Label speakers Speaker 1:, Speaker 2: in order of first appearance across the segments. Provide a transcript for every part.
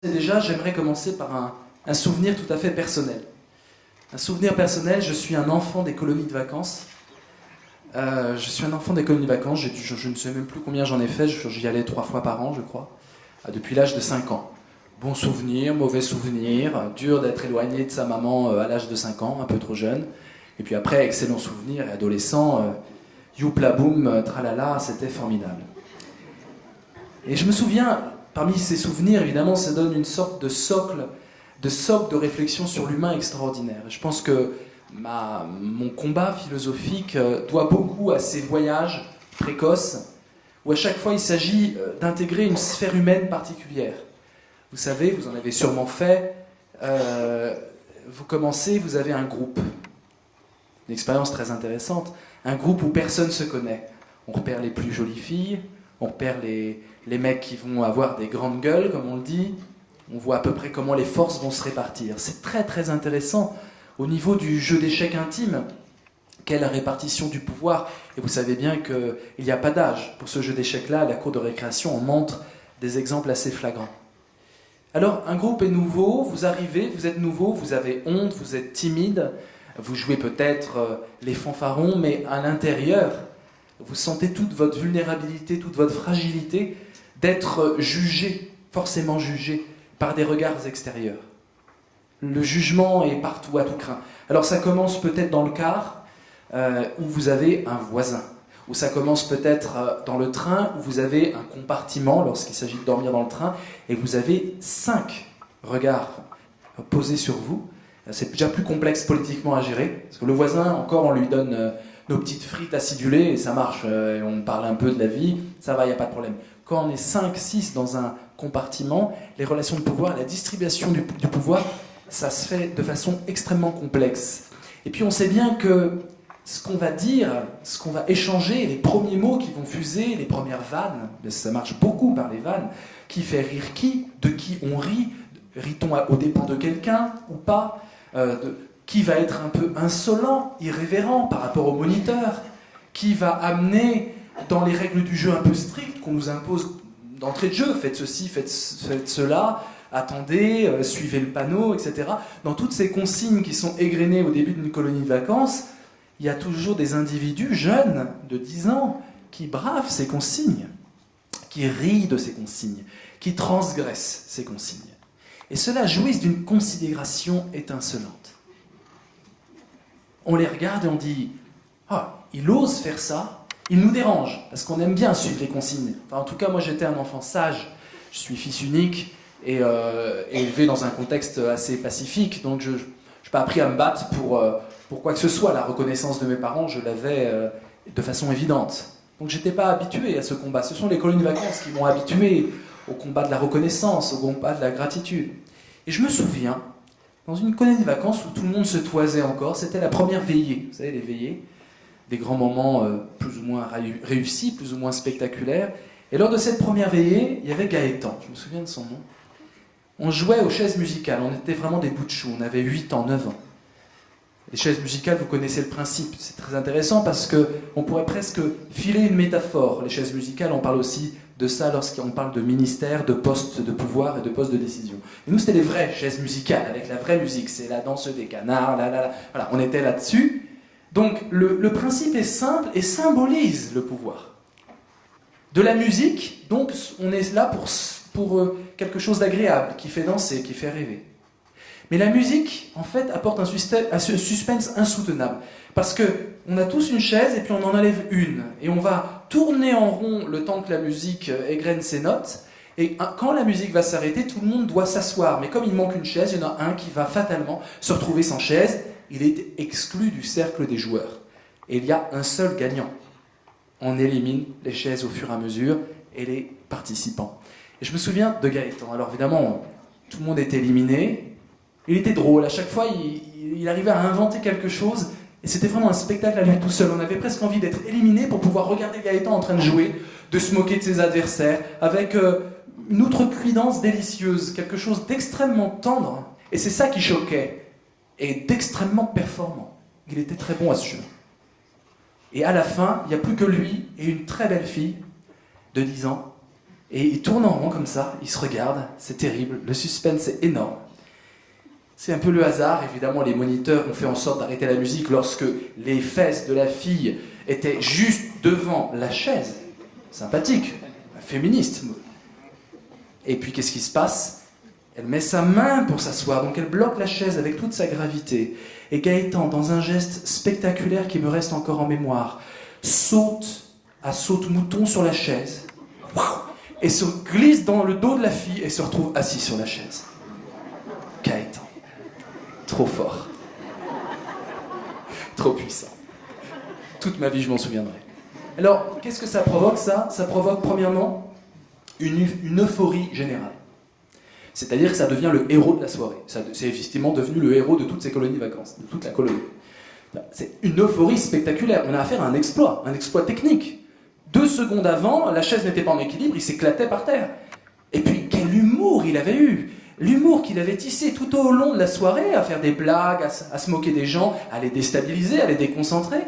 Speaker 1: Déjà, j'aimerais commencer par un souvenir tout à fait personnel. Un souvenir personnel, je suis un enfant des colonies de vacances. Je ne sais même plus combien j'en ai fait, j'y allais 3 fois par an, je crois, depuis l'âge de 5 ans. Bon souvenir, mauvais souvenir, dur d'être éloigné de sa maman à l'âge de 5 ans, un peu trop jeune. Et puis après, excellent souvenir, et adolescent, youpla boum, tralala, c'était formidable. Et je me souviens, parmi ces souvenirs, évidemment, ça donne une sorte de socle de réflexion sur l'humain extraordinaire. Et je pense que mon combat philosophique doit beaucoup à ces voyages précoces, où à chaque fois il s'agit d'intégrer une sphère humaine particulière. Vous savez, vous en avez sûrement fait, vous commencez, vous avez un groupe. Une expérience très intéressante. Un groupe où personne ne se connaît. On repère les plus jolies filles, on repère les mecs qui vont avoir des grandes gueules, comme on le dit. On voit à peu près comment les forces vont se répartir. C'est très très intéressant au niveau du jeu d'échecs intime. Quelle répartition du pouvoir. Et vous savez bien qu'il n'y a pas d'âge. Pour ce jeu d'échecs-là, à la cour de récréation, on montre des exemples assez flagrants. Alors, un groupe est nouveau, vous arrivez, vous êtes nouveau, vous avez honte, vous êtes timide, vous jouez peut-être les fanfarons, mais à l'intérieur, vous sentez toute votre vulnérabilité, toute votre fragilité d'être jugé, forcément jugé, par des regards extérieurs. Le jugement est partout, à tout crin. Alors ça commence peut-être dans le car, où vous avez un voisin. Ou ça commence peut-être dans le train, où vous avez un compartiment, lorsqu'il s'agit de dormir dans le train, et vous avez 5 regards posés sur vous. C'est déjà plus complexe politiquement à gérer, parce que le voisin, encore, on lui donne nos petites frites acidulées, et ça marche, et on parle un peu de la vie, ça va, il n'y a pas de problème. Quand on est 5, 6 dans un compartiment, les relations de pouvoir, la distribution du pouvoir, ça se fait de façon extrêmement complexe. Et puis on sait bien que ce qu'on va dire, ce qu'on va échanger, les premiers mots qui vont fuser, les premières vannes, ça marche beaucoup par les vannes, qui fait rire qui, de qui on rit, rit-on aux dépens de quelqu'un ou pas, qui va être un peu insolent, irrévérent par rapport au moniteur, qui va amener dans les règles du jeu un peu strictes qu'on nous impose d'entrée de jeu, faites ceci, faites cela, attendez, suivez le panneau, etc. Dans toutes ces consignes qui sont égrenées au début d'une colonie de vacances, il y a toujours des individus jeunes de 10 ans qui bravent ces consignes, qui rient de ces consignes, qui transgressent ces consignes. Et ceux-là jouissent d'une considération étincelante. On les regarde et on dit « Ah, il ose faire ça ?» Il nous dérange, parce qu'on aime bien suivre les consignes. Enfin, en tout cas, moi j'étais un enfant sage, je suis fils unique et élevé dans un contexte assez pacifique, donc je n'ai pas appris à me battre pour quoi que ce soit. La reconnaissance de mes parents, je l'avais de façon évidente. Donc j'étais pas habitué à ce combat. Ce sont les colonies de vacances qui m'ont habitué au combat de la reconnaissance, au combat de la gratitude. Et je me souviens, dans une colonie de vacances où tout le monde se toisait encore, c'était la première veillée, vous savez, les veillées, des grands moments plus ou moins réussis, plus ou moins spectaculaires. Et lors de cette première veillée, il y avait Gaëtan, je me souviens de son nom. On jouait aux chaises musicales, on était vraiment des bouts de chou, on avait 8 ans, 9 ans. Les chaises musicales, vous connaissez le principe, c'est très intéressant parce qu'on pourrait presque filer une métaphore. Les chaises musicales, on parle aussi de ça lorsqu'on parle de ministère, de postes de pouvoir et de postes de décision. Et nous, c'était les vraies chaises musicales, avec la vraie musique, c'est la danse des canards, voilà, on était là-dessus. Donc le principe est simple et symbolise le pouvoir. De la musique, donc on est là pour quelque chose d'agréable, qui fait danser, qui fait rêver. Mais la musique, en fait, apporte un suspense insoutenable. Parce qu'on a tous une chaise et puis on en enlève une. Et on va tourner en rond le temps que la musique égrène ses notes. Et quand la musique va s'arrêter, tout le monde doit s'asseoir. Mais comme il manque une chaise, il y en a un qui va fatalement se retrouver sans chaise. Il est exclu du cercle des joueurs. Et il y a un seul gagnant. On élimine les chaises au fur et à mesure et les participants. Et je me souviens de Gaëtan. Alors évidemment, tout le monde était éliminé. Il était drôle. À chaque fois, il arrivait à inventer quelque chose. Et c'était vraiment un spectacle à lui tout seul. On avait presque envie d'être éliminé pour pouvoir regarder Gaëtan en train de jouer, de se moquer de ses adversaires, avec une outrecuidance délicieuse, quelque chose d'extrêmement tendre. Et c'est ça qui choquait. Et d'extrêmement performant. Il était très bon à ce jeu. Et à la fin, il n'y a plus que lui et une très belle fille de 10 ans Et ils tournent en rond comme ça, ils se regardent, c'est terrible, le suspense est énorme. C'est un peu le hasard, évidemment les moniteurs ont fait en sorte d'arrêter la musique lorsque les fesses de la fille étaient juste devant la chaise. Sympathique, féministe. Et puis qu'est-ce qui se passe? Elle met sa main pour s'asseoir, donc elle bloque la chaise avec toute sa gravité. Et Gaëtan, dans un geste spectaculaire qui me reste encore en mémoire, saute à saute-mouton sur la chaise et se glisse dans le dos de la fille et se retrouve assis sur la chaise. Gaëtan. Trop fort. Trop puissant. Toute ma vie, je m'en souviendrai. Alors, qu'est-ce que ça provoque, ça? Ça provoque, premièrement, une euphorie générale. C'est-à-dire que ça devient le héros de la soirée. C'est effectivement devenu le héros de toutes ces colonies de vacances, de toute la colonie. C'est une euphorie spectaculaire. On a affaire à un exploit technique. 2 secondes avant, la chaise n'était pas en équilibre, il s'éclatait par terre. Et puis, quel humour il avait eu! L'humour qu'il avait tissé tout au long de la soirée, à faire des blagues, à se moquer des gens, à les déstabiliser, à les déconcentrer.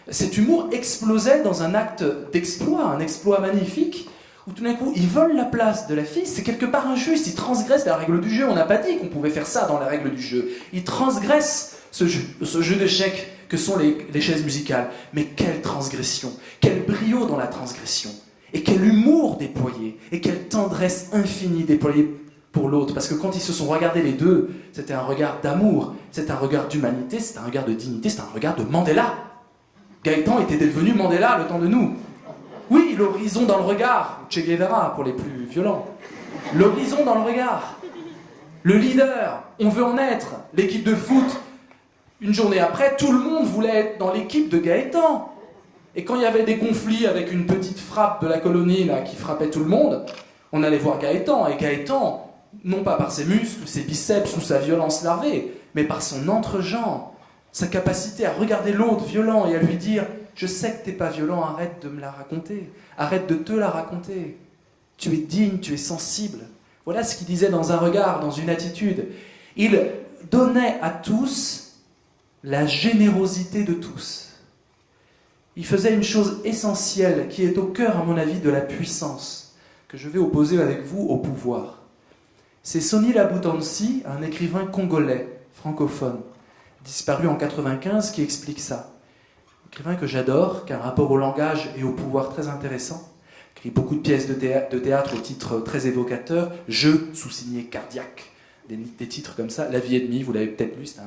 Speaker 1: Cet humour explosait dans un acte d'exploit, un exploit magnifique, où tout d'un coup, il vole la place de la fille. C'est quelque part injuste, il transgresse la règle du jeu. On n'a pas dit qu'on pouvait faire ça dans la règle du jeu. Il transgresse ce jeu d'échecs que sont les chaises musicales. Mais quelle transgression, quel brio dans la transgression, et quel humour déployé, et quelle tendresse infinie déployée pour l'autre. Parce que quand ils se sont regardés les deux, c'était un regard d'amour, c'était un regard d'humanité, c'était un regard de dignité, c'était un regard de Mandela. Gaëtan était devenu Mandela le temps de nous. Oui, l'horizon dans le regard, Che Guevara pour les plus violents. L'horizon dans le regard. Le leader, on veut en être. L'équipe de foot, une journée après, tout le monde voulait être dans l'équipe de Gaëtan. Et quand il y avait des conflits avec une petite frappe de la colonie là, qui frappait tout le monde, on allait voir Gaëtan. Et Gaëtan, non pas par ses muscles, ses biceps ou sa violence larvée, mais par son entre-gens, sa capacité à regarder l'autre violent et à lui dire « Je sais que t'es pas violent, arrête de me la raconter, arrête de te la raconter. Tu es digne, tu es sensible. » Voilà ce qu'il disait dans un regard, dans une attitude. Il donnait à tous la générosité de tous. Il faisait une chose essentielle qui est au cœur, à mon avis, de la puissance, que je vais opposer avec vous au pouvoir. C'est Sonny Labutansi, un écrivain congolais, francophone, disparu en 1995, qui explique ça. Écrivain que j'adore, qui a un rapport au langage et au pouvoir très intéressant, écrit beaucoup de pièces de théâtre au titre très évocateur, Jeux sous-signé cardiaque, des titres comme ça, La vie et demie, vous l'avez peut-être lu, c'est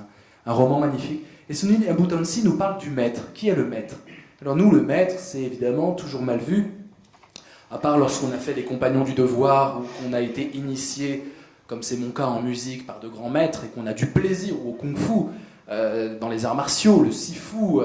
Speaker 1: un roman magnifique. Et Sonny Labutansi nous parle du maître. Qui est le maître? Alors nous, le maître, c'est évidemment toujours mal vu, à part lorsqu'on a fait les compagnons du devoir, ou qu'on a été initié, comme c'est mon cas en musique, par de grands maîtres, et qu'on a du plaisir au kung-fu, dans les arts martiaux, le sifu,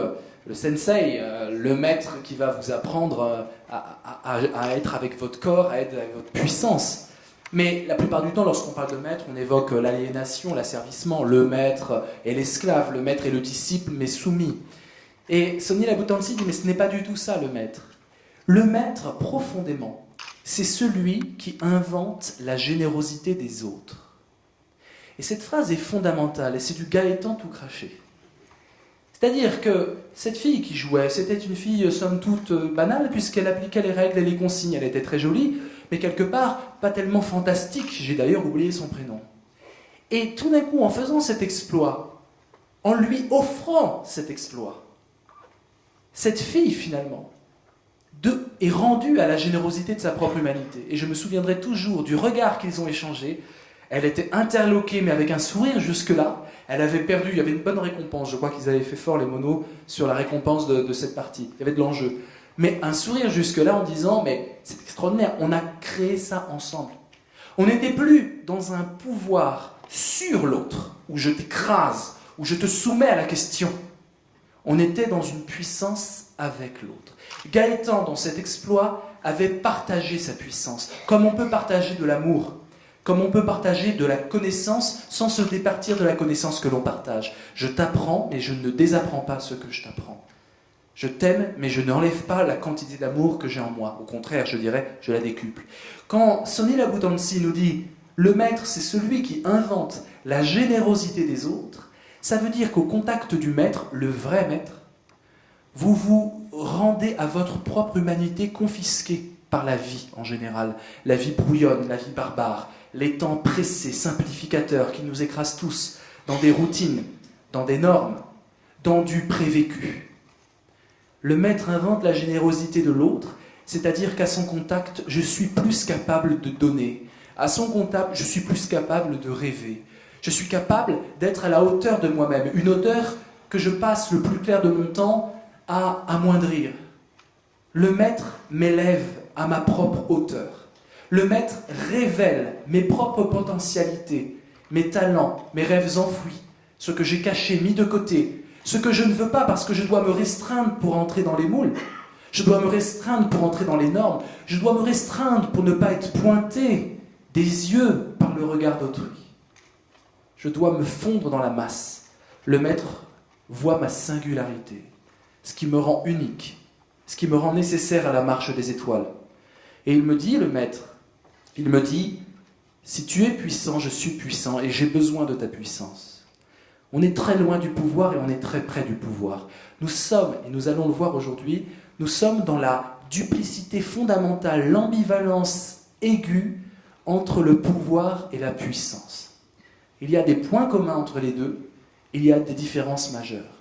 Speaker 1: le sensei, le maître qui va vous apprendre à être avec votre corps, à être avec votre puissance. Mais la plupart du temps, lorsqu'on parle de maître, on évoque l'aliénation, l'asservissement, le maître et l'esclave, le maître et le disciple, mais soumis. Et Sonny Labutansi dit, mais ce n'est pas du tout ça le maître. Le maître, profondément, c'est celui qui invente la générosité des autres. Et cette phrase est fondamentale, et c'est du Gaëtan tout craché. C'est-à-dire que cette fille qui jouait, c'était une fille somme toute banale, puisqu'elle appliquait les règles et les consignes. Elle était très jolie, mais quelque part pas tellement fantastique. J'ai d'ailleurs oublié son prénom. Et tout d'un coup, en faisant cet exploit, en lui offrant cet exploit, cette fille, finalement, est rendue à la générosité de sa propre humanité. Et je me souviendrai toujours du regard qu'ils ont échangé. Elle était interloquée, mais avec un sourire jusque-là. Elle avait perdu, il y avait une bonne récompense. Je crois qu'ils avaient fait fort, les monos, sur la récompense de cette partie. Il y avait de l'enjeu. Mais un sourire jusque-là en disant, mais c'est extraordinaire, on a créé ça ensemble. On n'était plus dans un pouvoir sur l'autre, où je t'écrase, où je te soumets à la question. On était dans une puissance avec l'autre. Gaëtan, dans cet exploit, avait partagé sa puissance, comme on peut partager de l'amour, comme on peut partager de la connaissance sans se départir de la connaissance que l'on partage. Je t'apprends, mais je ne désapprends pas ce que je t'apprends. Je t'aime, mais je n'enlève pas la quantité d'amour que j'ai en moi. Au contraire, je dirais, je la décuple. Quand Sonny Labutansi nous dit « Le maître, c'est celui qui invente la générosité des autres », ça veut dire qu'au contact du maître, le vrai maître, vous vous rendez à votre propre humanité confisquée par la vie en général. La vie brouillonne, la vie barbare, les temps pressés, simplificateurs qui nous écrasent tous dans des routines, dans des normes, dans du prévécu. Le maître invente la générosité de l'autre, c'est-à-dire qu'à son contact, je suis plus capable de donner. À son contact, je suis plus capable de rêver. Je suis capable d'être à la hauteur de moi-même, une hauteur que je passe le plus clair de mon temps à amoindrir. Le maître m'élève à ma propre hauteur. Le maître révèle mes propres potentialités, mes talents, mes rêves enfouis, ce que j'ai caché, mis de côté, ce que je ne veux pas parce que je dois me restreindre pour entrer dans les moules. Je dois me restreindre pour entrer dans les normes. Je dois me restreindre pour ne pas être pointé des yeux par le regard d'autrui. Je dois me fondre dans la masse. Le maître voit ma singularité, ce qui me rend unique, ce qui me rend nécessaire à la marche des étoiles. Et il me dit, le maître, il me dit, si tu es puissant, je suis puissant et j'ai besoin de ta puissance. On est très loin du pouvoir et on est très près du pouvoir. Nous sommes, et nous allons le voir aujourd'hui, nous sommes dans la duplicité fondamentale, l'ambivalence aiguë entre le pouvoir et la puissance. Il y a des points communs entre les deux, il y a des différences majeures.